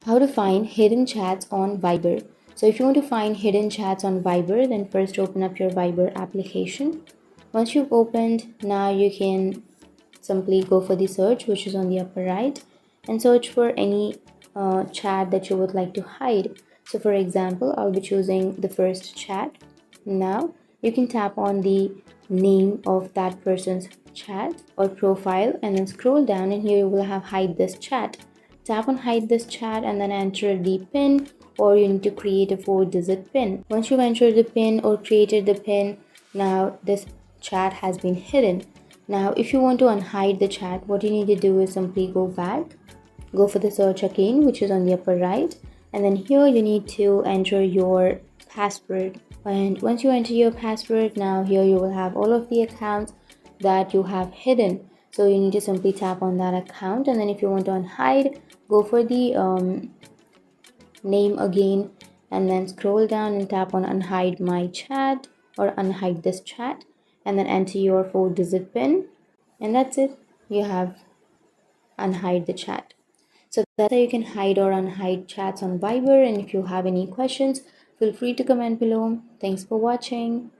How to find hidden chats on Viber. So if you want to find hidden chats on Viber, then first open up your Viber application. Once you've opened, now you can simply go for the search, which is on the upper right, and search for any chat that you would like to hide. So for example, I'll be choosing the first chat. Now you can tap on the name of that person's chat or profile and then scroll down, and here you will have hide this chat. Tap on hide this chat and then enter the pin, or you need to create a 4-digit pin. Once you've entered the pin or created the pin, now this chat has been hidden. Now if you want to unhide the chat, what you need to do is simply go back, go for the search again, which is on the upper right, and then here you need to enter your password. And once you enter your password, now here you will have all of the accounts that you have hidden. So you need to simply tap on that account, and then if you want to unhide, go for the name again, and then scroll down and tap on unhide my chat or unhide this chat, and then enter your 4-digit pin, and that's it. You have unhide the chat. So that's how you can hide or unhide chats on Viber. And if you have any questions, feel free to comment below. Thanks for watching.